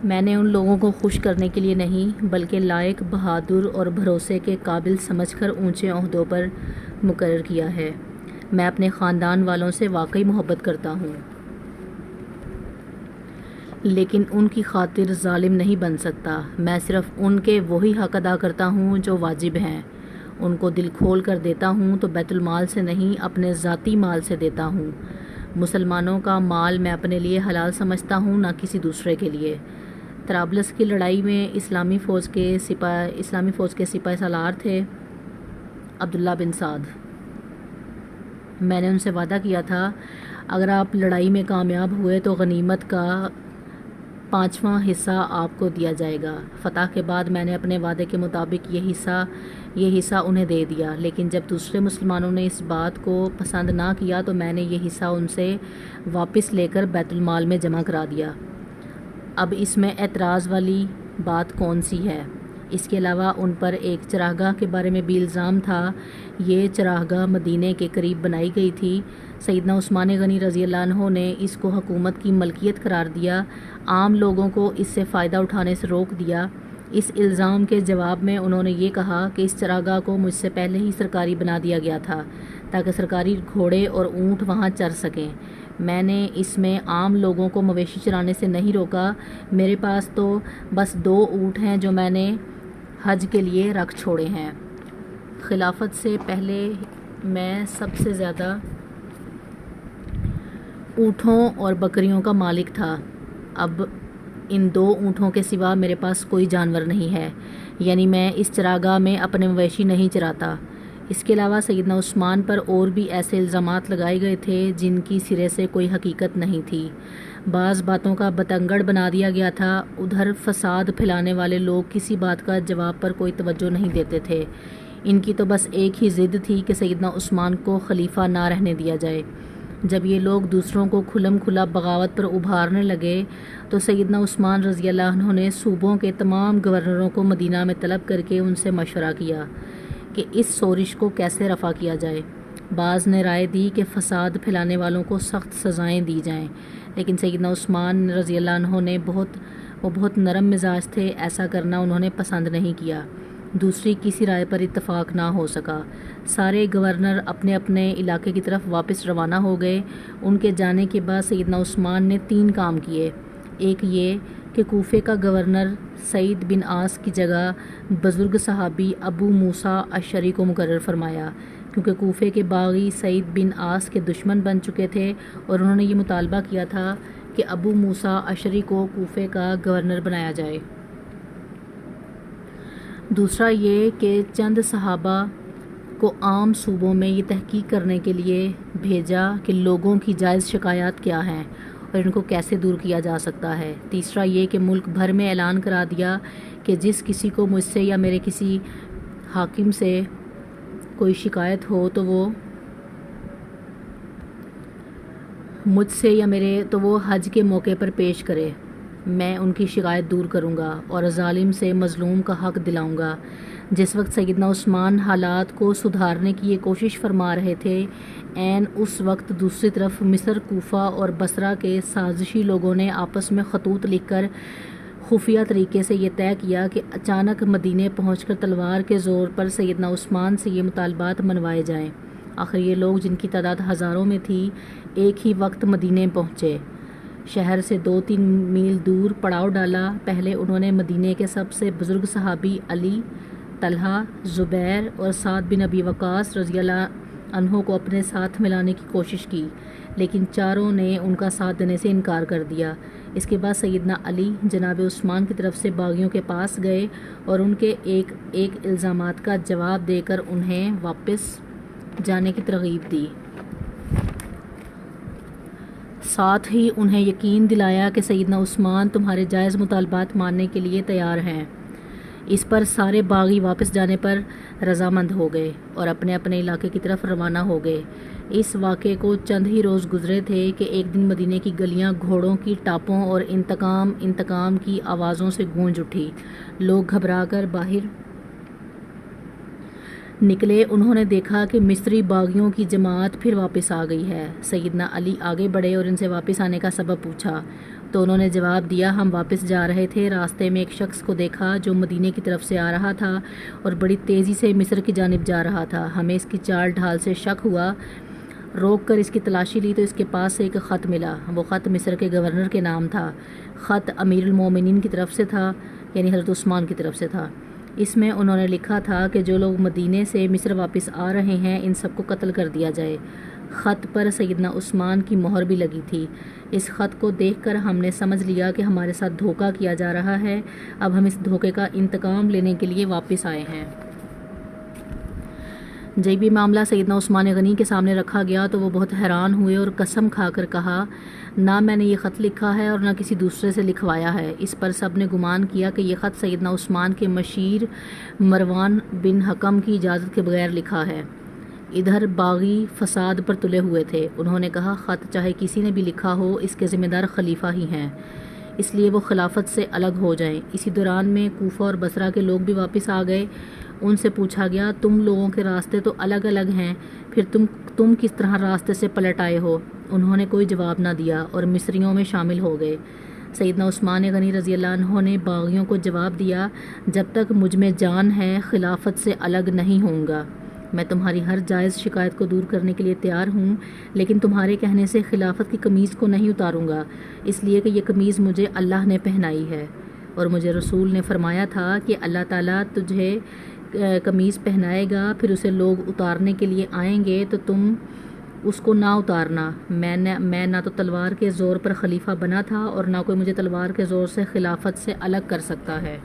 میں نے ان لوگوں کو خوش کرنے کے لیے نہیں بلکہ لائق، بہادر اور بھروسے کے قابل سمجھ کر اونچے عہدوں پر مقرر کیا ہے۔ میں اپنے خاندان والوں سے واقعی محبت کرتا ہوں، لیکن ان کی خاطر ظالم نہیں بن سکتا۔ میں صرف ان کے وہی حق ادا کرتا ہوں جو واجب ہیں۔ ان کو دل کھول کر دیتا ہوں تو بیت المال سے نہیں، اپنے ذاتی مال سے دیتا ہوں۔ مسلمانوں کا مال میں اپنے لیے حلال سمجھتا ہوں، نہ کسی دوسرے کے لیے۔ طرابلس کی لڑائی میں اسلامی فوج کے سپاہ سالار تھے عبداللہ بن سعد۔ میں نے ان سے وعدہ کیا تھا اگر آپ لڑائی میں کامیاب ہوئے تو غنیمت کا 5واں حصہ آپ کو دیا جائے گا۔ فتح کے بعد میں نے اپنے وعدے کے مطابق یہ حصہ انہیں دے دیا، لیکن جب دوسرے مسلمانوں نے اس بات کو پسند نہ کیا تو میں نے یہ حصہ ان سے واپس لے کر بیت المال میں جمع کرا دیا۔ اب اس میں اعتراض والی بات کون سی ہے؟ اس کے علاوہ ان پر ایک چراگاہ کے بارے میں بھی الزام تھا۔ یہ چراگاہ مدینے کے قریب بنائی گئی تھی۔ سیدنا عثمان غنی رضی اللہ عنہ نے اس کو حکومت کی ملکیت قرار دیا، عام لوگوں کو اس سے فائدہ اٹھانے سے روک دیا۔ اس الزام کے جواب میں انہوں نے یہ کہا کہ اس چراگاہ کو مجھ سے پہلے ہی سرکاری بنا دیا گیا تھا تاکہ سرکاری گھوڑے اور اونٹ وہاں چر سکیں۔ میں نے اس میں عام لوگوں کو مویشی چرانے سے نہیں روکا۔ میرے پاس تو بس 2 اونٹ ہیں جو میں نے حج کے لیے رکھ چھوڑے ہیں۔ خلافت سے پہلے میں سب سے زیادہ اونٹوں اور بکریوں کا مالک تھا۔ اب ان 2 اونٹوں کے سوا میرے پاس کوئی جانور نہیں ہے، یعنی میں اس چراگاہ میں اپنے مویشی نہیں چراتا۔ اس کے علاوہ سیدنا عثمان پر اور بھی ایسے الزامات لگائے گئے تھے جن کی سرے سے کوئی حقیقت نہیں تھی۔ بعض باتوں کا بتنگڑ بنا دیا گیا تھا۔ ادھر فساد پھیلانے والے لوگ کسی بات کا جواب پر کوئی توجہ نہیں دیتے تھے۔ ان کی تو بس ایک ہی ضد تھی کہ سیدنا عثمان کو خلیفہ نہ رہنے دیا جائے۔ جب یہ لوگ دوسروں کو کھلم کھلا بغاوت پر ابھارنے لگے تو سیدنا عثمان رضی اللہ عنہ نے صوبوں کے تمام گورنروں کو مدینہ میں طلب کر کے ان سے مشورہ کیا کہ اس شورش کو کیسے رفع کیا جائے۔ بعض نے رائے دی کہ فساد پھیلانے والوں کو سخت سزائیں دی جائیں، لیکن سیدنا عثمان رضی اللہ عنہ نے بہت نرم مزاج تھے، ایسا کرنا انہوں نے پسند نہیں کیا۔ دوسری کسی رائے پر اتفاق نہ ہو سکا۔ سارے گورنر اپنے اپنے علاقے کی طرف واپس روانہ ہو گئے۔ ان کے جانے کے بعد سیدنا عثمان نے 3 کام کیے۔ ایک یہ کہ کوفے کا گورنر سعید بن عاص کی جگہ بزرگ صحابی ابو موسیٰ اشعری کو مقرر فرمایا، کیونکہ کوفے کے باغی سعید بن عاص کے دشمن بن چکے تھے اور انہوں نے یہ مطالبہ کیا تھا کہ ابو موسیٰ اشعری کو کوفے کا گورنر بنایا جائے۔ دوسرا یہ کہ چند صحابہ کو عام صوبوں میں یہ تحقیق کرنے کے لیے بھیجا کہ لوگوں کی جائز شکایات کیا ہیں اور ان کو کیسے دور کیا جا سکتا ہے۔ تیسرا یہ کہ ملک بھر میں اعلان کرا دیا کہ جس کسی کو مجھ سے یا میرے کسی حاکم سے کوئی شکایت ہو تو وہ حج کے موقع پر پیش کرے۔ میں ان کی شکایت دور کروں گا اور ظالم سے مظلوم کا حق دلاؤں گا۔ جس وقت سیدنا عثمان حالات کو سدھارنے کی یہ کوشش فرما رہے تھے، عین اس وقت دوسری طرف مصر، کوفہ اور بصرہ کے سازشی لوگوں نے آپس میں خطوط لکھ کر خفیہ طریقے سے یہ طے کیا کہ اچانک مدینے پہنچ کر تلوار کے زور پر سیدنا عثمان سے یہ مطالبات منوائے جائیں۔ آخر یہ لوگ، جن کی تعداد ہزاروں میں تھی، ایک ہی وقت مدینے پہنچے۔ شہر سے 2-3 میل دور پڑاؤ ڈالا۔ پہلے انہوں نے مدینے کے سب سے بزرگ صحابی علی، طلحہ، زبیر اور سعد بن ابی وقاص رضی اللہ عنہ کو اپنے ساتھ ملانے کی کوشش کی، لیکن چاروں نے ان کا ساتھ دینے سے انکار کر دیا۔ اس کے بعد سیدنا علی جناب عثمان کی طرف سے باغیوں کے پاس گئے اور ان کے ایک الزامات کا جواب دے کر انہیں واپس جانے کی ترغیب دی۔ ساتھ ہی انہیں یقین دلایا کہ سیدنا عثمان تمہارے جائز مطالبات ماننے کے لیے تیار ہیں۔ اس پر سارے باغی واپس جانے پر رضامند ہو گئے اور اپنے اپنے علاقے کی طرف روانہ ہو گئے۔ اس واقعے کو چند ہی روز گزرے تھے کہ ایک دن مدینے کی گلیاں گھوڑوں کی ٹاپوں اور انتقام کی آوازوں سے گونج اٹھی۔ لوگ گھبرا کر باہر نکلے۔ انہوں نے دیکھا کہ مصری باغیوں کی جماعت پھر واپس آ گئی ہے۔ سیدنا علی آگے بڑھے اور ان سے واپس آنے کا سبب پوچھا تو انہوں نے جواب دیا، ہم واپس جا رہے تھے، راستے میں ایک شخص کو دیکھا جو مدینے کی طرف سے آ رہا تھا اور بڑی تیزی سے مصر کی جانب جا رہا تھا۔ ہمیں اس کی چال ڈھال سے شک ہوا، روک کر اس کی تلاشی لی تو اس کے پاس سے ایک خط ملا۔ وہ خط مصر کے گورنر کے نام تھا۔ خط امیر المومنین کی طرف سے تھا، یعنی حضرت عثمان کی طرف سے تھا۔ اس میں انہوں نے لکھا تھا کہ جو لوگ مدینے سے مصر واپس آ رہے ہیں ان سب کو قتل کر دیا جائے۔ خط پر سیدنا عثمان کی مہر بھی لگی تھی۔ اس خط کو دیکھ کر ہم نے سمجھ لیا کہ ہمارے ساتھ دھوکہ کیا جا رہا ہے، اب ہم اس دھوکے کا انتقام لینے کے لیے واپس آئے ہیں۔ جب یہ معاملہ سیدنا عثمان غنی کے سامنے رکھا گیا تو وہ بہت حیران ہوئے اور قسم کھا کر کہا، نہ میں نے یہ خط لکھا ہے اور نہ کسی دوسرے سے لکھوایا ہے۔ اس پر سب نے گمان کیا کہ یہ خط سیدنا عثمان کے مشیر مروان بن حکم کی اجازت کے بغیر لکھا ہے۔ ادھر باغی فساد پر تلے ہوئے تھے۔ انہوں نے کہا، خط چاہے کسی نے بھی لکھا ہو، اس کے ذمہ دار خلیفہ ہی ہیں، اس لیے وہ خلافت سے الگ ہو جائیں۔ اسی دوران میں کوفہ اور بصرہ کے لوگ بھی واپس آ گئے۔ ان سے پوچھا گیا، تم لوگوں کے راستے تو الگ الگ ہیں، پھر تم کس طرح راستے سے پلٹ آئے ہو؟ انہوں نے کوئی جواب نہ دیا اور مصریوں میں شامل ہو گئے۔ سیدنا عثمان غنی رضی اللہ عنہ نے باغیوں کو جواب دیا، جب تک مجھ میں جان ہے خلافت سے الگ نہیں ہوں گا۔ میں تمہاری ہر جائز شکایت کو دور کرنے کے لیے تیار ہوں، لیکن تمہارے کہنے سے خلافت کی قمیض کو نہیں اتاروں گا، اس لیے کہ یہ قمیض مجھے اللہ نے پہنائی ہے، اور مجھے رسول نے فرمایا تھا کہ اللہ تعالیٰ تجھے قمیض پہنائے گا، پھر اسے لوگ اتارنے کے لیے آئیں گے تو تم اس کو نہ اتارنا۔ میں نہ تو تلوار کے زور پر خلیفہ بنا تھا اور نہ کوئی مجھے تلوار کے زور سے خلافت سے الگ کر سکتا ہے۔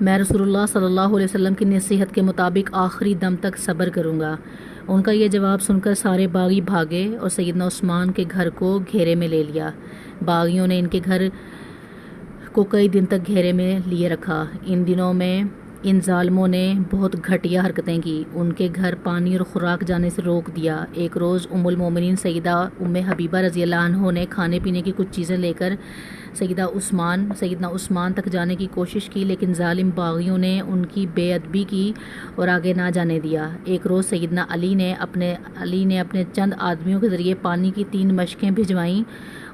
میں رسول اللہ صلی اللہ علیہ وسلم کی نصیحت کے مطابق آخری دم تک صبر کروں گا۔ ان کا یہ جواب سن کر سارے باغی بھاگے اور سیدنا عثمان کے گھر کو گھیرے میں لے لیا۔ باغیوں نے ان کے گھر کو کئی دن تک گھیرے میں لیے رکھا۔ ان دنوں میں ان ظالموں نے بہت گھٹیا حرکتیں کی، ان کے گھر پانی اور خوراک جانے سے روک دیا۔ ایک روز ام المومنین سیدہ ام حبیبہ رضی اللہ عنہ نے کھانے پینے کی کچھ چیزیں لے کر سیدنا عثمان تک جانے کی کوشش کی، لیکن ظالم باغیوں نے ان کی بے ادبی کی اور آگے نہ جانے دیا۔ ایک روز سیدنا علی نے اپنے چند آدمیوں کے ذریعے پانی کی 3 مشکیں بھجوائیں۔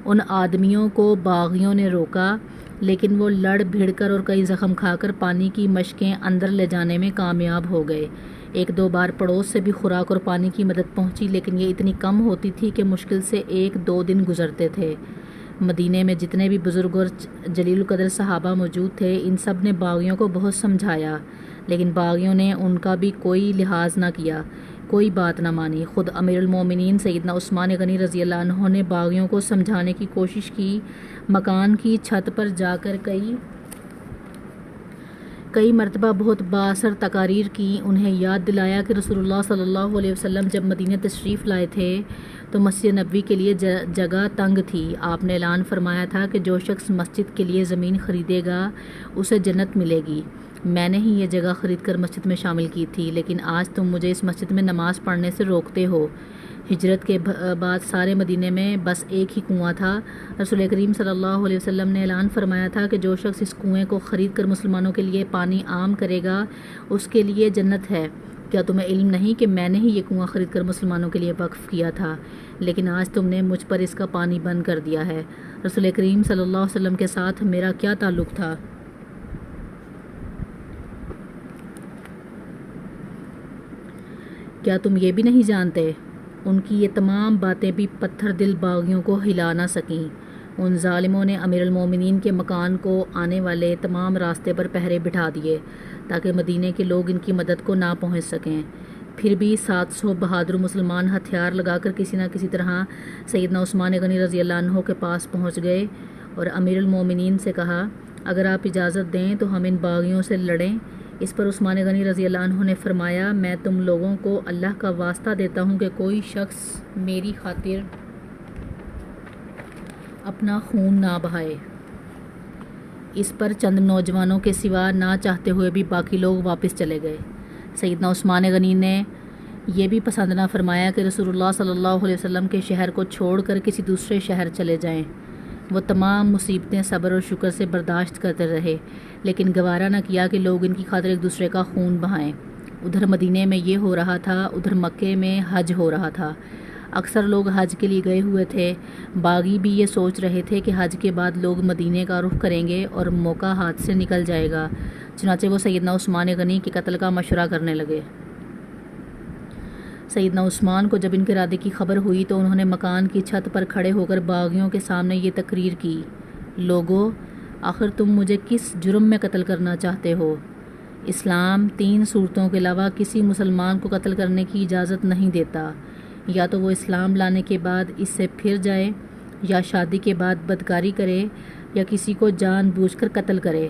ان آدمیوں کو باغیوں نے روکا، لیکن وہ لڑ بھڑ کر اور کئی زخم کھا کر پانی کی مشکیں اندر لے جانے میں کامیاب ہو گئے۔ 1-2 بار پڑوس سے بھی خوراک اور پانی کی مدد پہنچی، لیکن یہ اتنی کم ہوتی تھی کہ مشکل سے 1-2 دن گزرتے تھے۔ مدینے میں جتنے بھی بزرگ اور جلیل القدر صحابہ موجود تھے، ان سب نے باغیوں کو بہت سمجھایا، لیکن باغیوں نے ان کا بھی کوئی لحاظ نہ کیا، کوئی بات نہ مانی۔ خود امیر المومنین سیدنا عثمان غنی رضی اللہ عنہ نے باغیوں کو سمجھانے کی کوشش کی، مکان کی چھت پر جا کر کئی مرتبہ بہت بااثر تقاریر کی، انہیں یاد دلایا کہ رسول اللہ صلی اللہ علیہ وسلم جب مدینہ تشریف لائے تھے تو مسجد نبوی کے لیے جگہ تنگ تھی۔ آپ نے اعلان فرمایا تھا کہ جو شخص مسجد کے لیے زمین خریدے گا اسے جنت ملے گی۔ میں نے ہی یہ جگہ خرید کر مسجد میں شامل کی تھی، لیکن آج تم مجھے اس مسجد میں نماز پڑھنے سے روکتے ہو۔ ہجرت کے بعد سارے مدینے میں بس ایک ہی کنواں تھا۔ رسول کریم صلی اللہ علیہ وسلم نے اعلان فرمایا تھا کہ جو شخص اس کنویں کو خرید کر مسلمانوں کے لیے پانی عام کرے گا اس کے لیے جنت ہے۔ کیا تمہیں علم نہیں کہ میں نے ہی یہ کنواں خرید کر مسلمانوں کے لیے وقف کیا تھا، لیکن آج تم نے مجھ پر اس کا پانی بند کر دیا ہے۔ رسول کریم صلی اللہ علیہ وسلم کے ساتھ میرا کیا تعلق تھا؟ کیا تم یہ بھی نہیں جانتے؟ ان کی یہ تمام باتیں بھی پتھر دل باغیوں کو ہلا نہ سکیں۔ ان ظالموں نے امیر المومنین کے مکان کو آنے والے تمام راستے پر پہرے بٹھا دیے تاکہ مدینے کے لوگ ان کی مدد کو نہ پہنچ سکیں۔ پھر بھی 700 بہادر مسلمان ہتھیار لگا کر کسی نہ کسی طرح سیدنا عثمان غنی رضی اللہ عنہ کے پاس پہنچ گئے اور امیر المومنین سے کہا، اگر آپ اجازت دیں تو ہم ان باغیوں سے لڑیں۔ اس پر عثمان غنی رضی اللہ عنہ نے فرمایا، میں تم لوگوں کو اللہ کا واسطہ دیتا ہوں کہ کوئی شخص میری خاطر اپنا خون نہ بہائے۔ اس پر چند نوجوانوں کے سوا نہ چاہتے ہوئے بھی باقی لوگ واپس چلے گئے۔ سیدنا عثمان غنی نے یہ بھی پسند نہ فرمایا کہ رسول اللہ صلی اللہ علیہ وسلم کے شہر کو چھوڑ کر کسی دوسرے شہر چلے جائیں۔ وہ تمام مصیبتیں صبر اور شکر سے برداشت کرتے رہے، لیکن گوارا نہ کیا کہ لوگ ان کی خاطر ایک دوسرے کا خون بہائیں۔ ادھر مدینے میں یہ ہو رہا تھا، ادھر مکے میں حج ہو رہا تھا۔ اکثر لوگ حج کے لیے گئے ہوئے تھے۔ باغی بھی یہ سوچ رہے تھے کہ حج کے بعد لوگ مدینے کا رخ کریں گے اور موقع ہاتھ سے نکل جائے گا، چنانچہ وہ سیدنا عثمان غنی کے قتل کا مشورہ کرنے لگے۔ سیدنا عثمان کو جب ان کے ارادے کی خبر ہوئی تو انہوں نے مکان کی چھت پر کھڑے ہو کر باغیوں کے سامنے یہ تقریر کی: لوگو، آخر تم مجھے کس جرم میں قتل کرنا چاہتے ہو؟ اسلام 3 صورتوں کے علاوہ کسی مسلمان کو قتل کرنے کی اجازت نہیں دیتا، یا تو وہ اسلام لانے کے بعد اس سے پھر جائے، یا شادی کے بعد بدکاری کرے، یا کسی کو جان بوجھ کر قتل کرے۔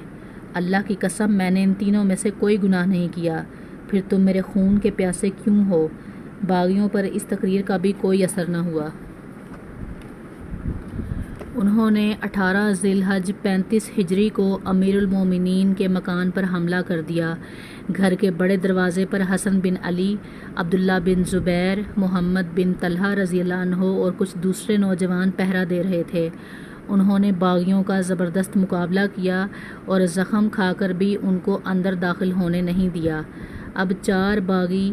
اللہ کی قسم، میں نے ان تینوں میں سے کوئی گناہ نہیں کیا، پھر تم میرے خون کے پیاسے کیوں ہو؟ باغیوں پر اس تقریر کا بھی کوئی اثر نہ ہوا۔ انہوں نے 18 ذی الحج 35 ہجری کو امیر المومنین کے مکان پر حملہ کر دیا۔ گھر کے بڑے دروازے پر حسن بن علی، عبداللہ بن زبیر، محمد بن طلحہ رضی اللہ عنہ اور کچھ دوسرے نوجوان پہرا دے رہے تھے۔ انہوں نے باغیوں کا زبردست مقابلہ کیا اور زخم کھا کر بھی ان کو اندر داخل ہونے نہیں دیا۔ اب 4 باغی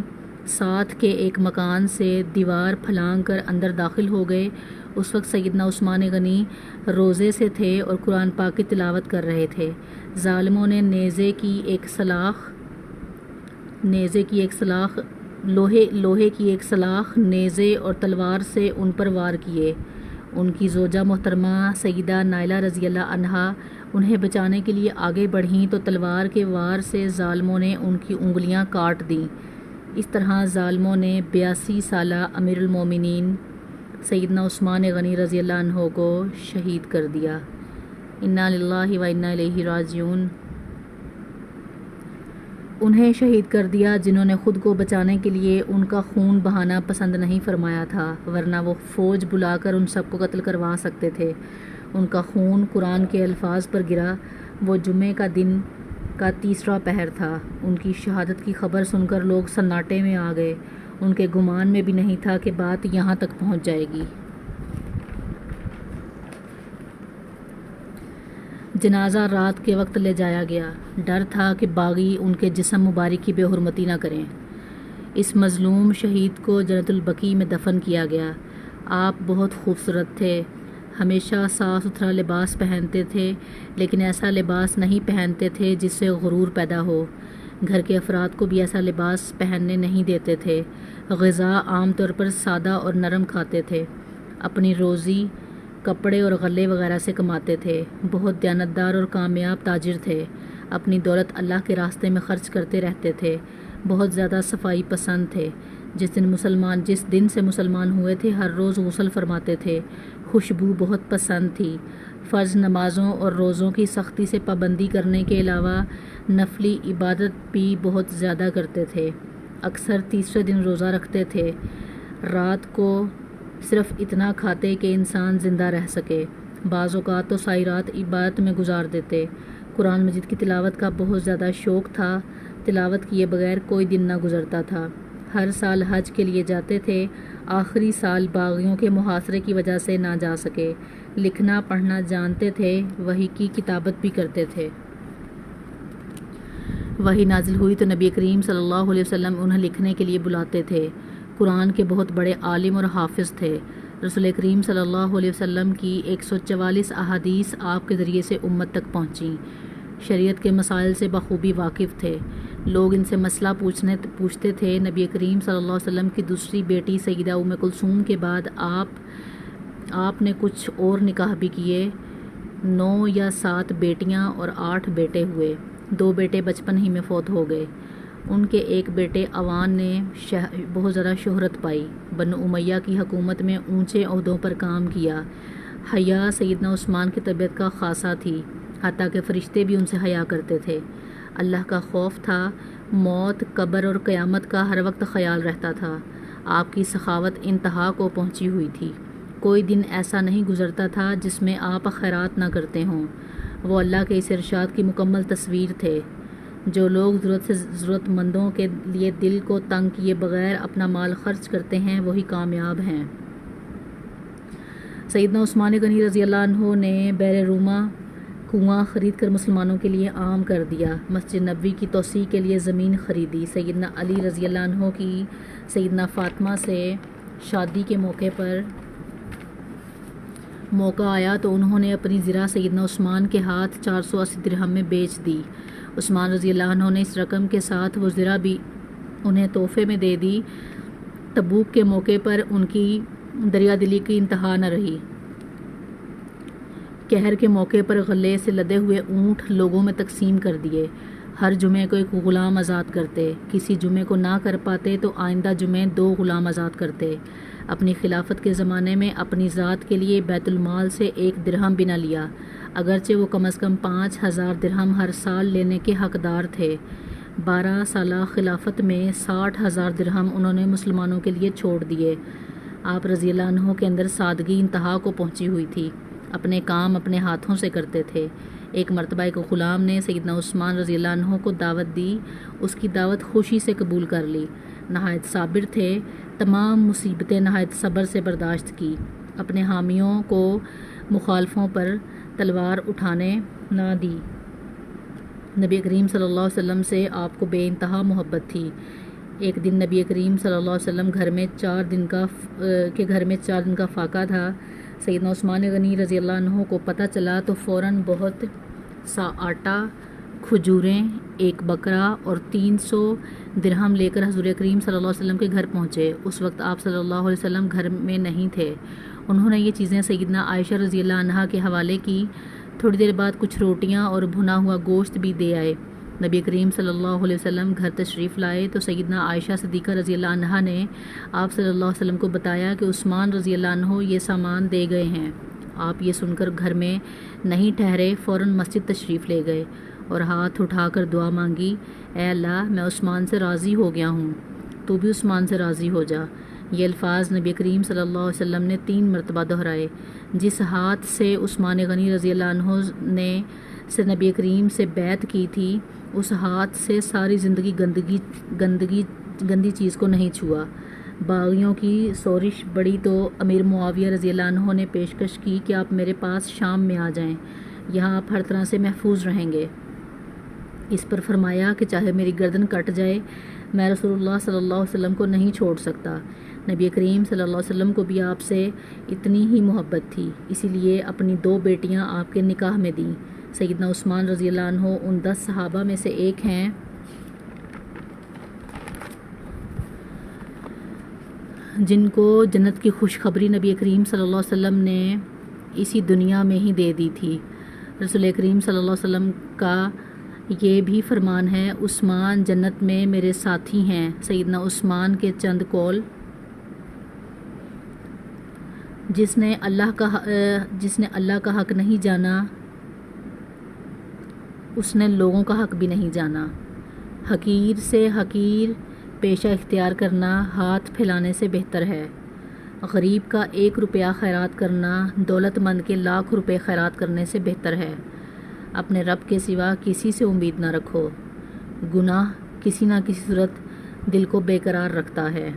ساتھ کے ایک مکان سے دیوار پھلانگ کر اندر داخل ہو گئے۔ اس وقت سیدنا عثمان غنی روزے سے تھے اور قرآن پاک کی تلاوت کر رہے تھے۔ ظالموں نے نیزے کی ایک سلاخ لوہے کی ایک سلاخ نیزے اور تلوار سے ان پر وار کیے۔ ان کی زوجہ محترمہ سیدہ نائلہ رضی اللہ عنہا انہیں بچانے کے لیے آگے بڑھیں تو تلوار کے وار سے ظالموں نے ان کی انگلیاں کاٹ دیں۔ اس طرح ظالموں نے 82 سالہ امیر المومنین سیدنا عثمان غنی رضی اللہ عنہ کو شہید کر دیا۔ انا للہ و انا الیہ راجعون۔ انہیں شہید کر دیا جنہوں نے خود کو بچانے کے لیے ان کا خون بہانا پسند نہیں فرمایا تھا، ورنہ وہ فوج بلا کر ان سب کو قتل کروا سکتے تھے۔ ان کا خون قرآن کے الفاظ پر گرا۔ وہ جمعے کا دن کا 3واں پہر تھا۔ ان کی شہادت کی خبر سن کر لوگ سناٹے میں آ گئے۔ ان کے گمان میں بھی نہیں تھا کہ بات یہاں تک پہنچ جائے گی۔ جنازہ رات کے وقت لے جایا گیا۔ ڈر تھا کہ باغی ان کے جسم مبارک کی بے حرمتی نہ کریں۔ اس مظلوم شہید کو جنت البقیع میں دفن کیا گیا۔ آپ بہت خوبصورت تھے، ہمیشہ صاف ستھرا لباس پہنتے تھے، لیکن ایسا لباس نہیں پہنتے تھے جس سے غرور پیدا ہو۔ گھر کے افراد کو بھی ایسا لباس پہننے نہیں دیتے تھے۔ غذا عام طور پر سادہ اور نرم کھاتے تھے۔ اپنی روزی کپڑے اور غلے وغیرہ سے کماتے تھے۔ بہت دیانتدار اور کامیاب تاجر تھے۔ اپنی دولت اللہ کے راستے میں خرچ کرتے رہتے تھے۔ بہت زیادہ صفائی پسند تھے۔ جس دن سے مسلمان ہوئے تھے ہر روز غسل فرماتے تھے۔ خوشبو بہت پسند تھی۔ فرض نمازوں اور روزوں کی سختی سے پابندی کرنے کے علاوہ نفلی عبادت بھی بہت زیادہ کرتے تھے۔ اکثر تیسرے دن روزہ رکھتے تھے۔ رات کو صرف اتنا کھاتے کہ انسان زندہ رہ سکے۔ بعض اوقات تو ساری رات عبادت میں گزار دیتے۔ قرآن مجید کی تلاوت کا بہت زیادہ شوق تھا۔ تلاوت کیے بغیر کوئی دن نہ گزرتا تھا۔ ہر سال حج کے لیے جاتے تھے۔ آخری سال باغیوں کے محاصرے کی وجہ سے نہ جا سکے۔ لکھنا پڑھنا جانتے تھے، وحی کی کتابت بھی کرتے تھے۔ وحی نازل ہوئی تو نبی کریم صلی اللہ علیہ وسلم انہیں لکھنے کے لیے بلاتے تھے۔ قرآن کے بہت بڑے عالم اور حافظ تھے۔ رسول کریم صلی اللہ علیہ وسلم کی 144 احادیث آپ کے ذریعے سے امت تک پہنچیں۔ شریعت کے مسائل سے بخوبی واقف تھے۔ لوگ ان سے مسئلہ پوچھتے تھے۔ نبی کریم صلی اللہ علیہ وسلم کی دوسری بیٹی سیدہ ام کلثوم کے بعد آپ نے کچھ اور نکاح بھی کیے۔ 9 یا 7 بیٹیاں اور 8 بیٹے ہوئے۔ 2 بیٹے بچپن ہی میں فوت ہو گئے۔ ان کے ایک بیٹے عوان نے بہت زیادہ شہرت پائی۔ بنو امیہ کی حکومت میں اونچے عہدوں پر کام کیا۔ حیا سیدنا عثمان کی طبیعت کا خاصہ تھی، حتیٰ کہ فرشتے بھی ان سے حیا کرتے تھے۔ اللہ کا خوف تھا۔ موت، قبر اور قیامت کا ہر وقت خیال رہتا تھا۔ آپ کی سخاوت انتہا کو پہنچی ہوئی تھی۔ کوئی دن ایسا نہیں گزرتا تھا جس میں آپ خیرات نہ کرتے ہوں۔ وہ اللہ کے اس ارشاد کی مکمل تصویر تھے: جو لوگ ضرورت مندوں کے لیے دل کو تنگ کیے بغیر اپنا مال خرچ کرتے ہیں وہی کامیاب ہیں۔ سیدنا عثمان غنی رضی اللہ عنہ نے بحر روما کنواں خرید کر مسلمانوں کے لیے عام کر دیا، مسجد نبوی کی توسیع کے لیے زمین خریدی، سیدنا علی رضی اللہ عنہ کی سیدنا فاطمہ سے شادی کے موقع آیا تو انہوں نے اپنی زرہ سیدنا عثمان کے ہاتھ 480 درہم میں بیچ دی۔ عثمان رضی اللہ عنہ نے اس رقم کے ساتھ وہ زرہ بھی انہیں تحفے میں دے دی۔ تبوک کے موقع پر ان کی دریا دلی کی انتہا نہ رہی۔ قہر کے موقع پر غلے سے لدے ہوئے اونٹ لوگوں میں تقسیم کر دیے، ہر جمعے کو ایک غلام آزاد کرتے، کسی جمعے کو نہ کر پاتے تو آئندہ جمعے 2 غلام آزاد کرتے۔ اپنی خلافت کے زمانے میں اپنی ذات کے لیے بیت المال سے 1 درہم بھی نہ لیا، اگرچہ وہ کم از کم 5000 درہم ہر سال لینے کے حقدار تھے۔ 12 سالہ خلافت میں 60,000 درہم انہوں نے مسلمانوں کے لیے چھوڑ دیے۔ آپ رضی اللہ عنہ کے اندر سادگی انتہا کو پہنچی ہوئی تھی، اپنے کام اپنے ہاتھوں سے کرتے تھے۔ ایک مرتبہ ایک غلام نے سیدنا عثمان رضی اللہ عنہ کو دعوت دی، اس کی دعوت خوشی سے قبول کر لی۔ نہایت صابر تھے، تمام مصیبتیں نہایت صبر سے برداشت کی، اپنے حامیوں کو مخالفوں پر تلوار اٹھانے نہ دی۔ نبی کریم صلی اللہ علیہ وسلم سے آپ کو بے انتہا محبت تھی۔ ایک دن نبی کریم صلی اللہ علیہ وسلم گھر میں 4 دن کا فاقہ تھا۔ سیدنا عثمان غنی رضی اللہ عنہ کو پتہ چلا تو فوراً بہت سا آٹا، کھجوریں، 1 بکرا اور 300 درہم لے کر حضور کریم صلی اللہ علیہ وسلم کے گھر پہنچے۔ اس وقت آپ صلی اللہ علیہ وسلم گھر میں نہیں تھے۔ انہوں نے یہ چیزیں سیدنا عائشہ رضی اللہ عنہا کے حوالے کی۔ تھوڑی دیر بعد کچھ روٹیاں اور بھنا ہوا گوشت بھی دے آئے۔ نبی کریم صلی اللہ علیہ وسلم گھر تشریف لائے تو سیدنا عائشہ صدیقہ رضی اللہ عنہا نے آپ صلی اللہ علیہ وسلم کو بتایا کہ عثمان رضی اللہ عنہ یہ سامان دے گئے ہیں۔ آپ یہ سن کر گھر میں نہیں ٹھہرے، فوراً مسجد تشریف لے گئے اور ہاتھ اٹھا کر دعا مانگی، اے اللہ میں عثمان سے راضی ہو گیا ہوں، تو بھی عثمان سے راضی ہو جا۔ یہ الفاظ نبی کریم صلی اللہ علیہ وسلم نے 3 مرتبہ دہرائے۔ جس ہاتھ سے عثمان غنی رضی اللہ عنہ نے نبی کریم سے بیعت کی تھی، اس ہاتھ سے ساری زندگی گندی چیز کو نہیں چھوا۔ باغیوں کی سورش بڑی تو امیر معاویہ رضی اللہ عنہ نے پیشکش کی کہ آپ میرے پاس شام میں آ جائیں، یہاں آپ ہر طرح سے محفوظ رہیں گے۔ اس پر فرمایا کہ چاہے میری گردن کٹ جائے، میں رسول اللہ صلی اللہ علیہ وسلم کو نہیں چھوڑ سکتا۔ نبی کریم صلی اللہ علیہ وسلم کو بھی آپ سے اتنی ہی محبت تھی، اسی لیے اپنی 2 بیٹیاں آپ کے نکاح میں دیں۔ سیدنا عثمان رضی اللہ عنہ ان 10 صحابہ میں سے ایک ہیں جن کو جنت کی خوشخبری نبی کریم صلی اللہ علیہ وسلم نے اسی دنیا میں ہی دے دی تھی۔ رسول کریم صلی اللہ علیہ وسلم کا یہ بھی فرمان ہے، عثمان جنت میں میرے ساتھی ہیں۔ سیدنا عثمان کے چند قول، جس نے اللہ کا حق نہیں جانا، اس نے لوگوں کا حق بھی نہیں جانا۔ حقیر سے حقیر پیشہ اختیار کرنا ہاتھ پھیلانے سے بہتر ہے۔ غریب کا 1 روپیہ خیرات کرنا دولت مند کے لاکھ روپے خیرات کرنے سے بہتر ہے۔ اپنے رب کے سوا کسی سے امید نہ رکھو، گناہ کسی نہ کسی صورت دل کو بے قرار رکھتا ہے۔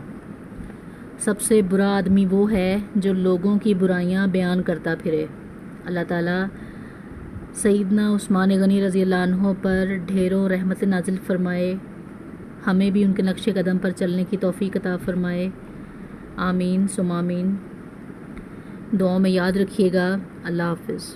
سب سے برا آدمی وہ ہے جو لوگوں کی برائیاں بیان کرتا پھرے۔ اللہ تعالیٰ سیدنا عثمان غنی رضی اللہ عنہ پر ڈھیروں رحمت نازل فرمائے، ہمیں بھی ان کے نقش قدم پر چلنے کی توفیق عطا فرمائے۔ آمین ثم آمین۔ دعاؤں میں یاد رکھیے گا۔ اللہ حافظ۔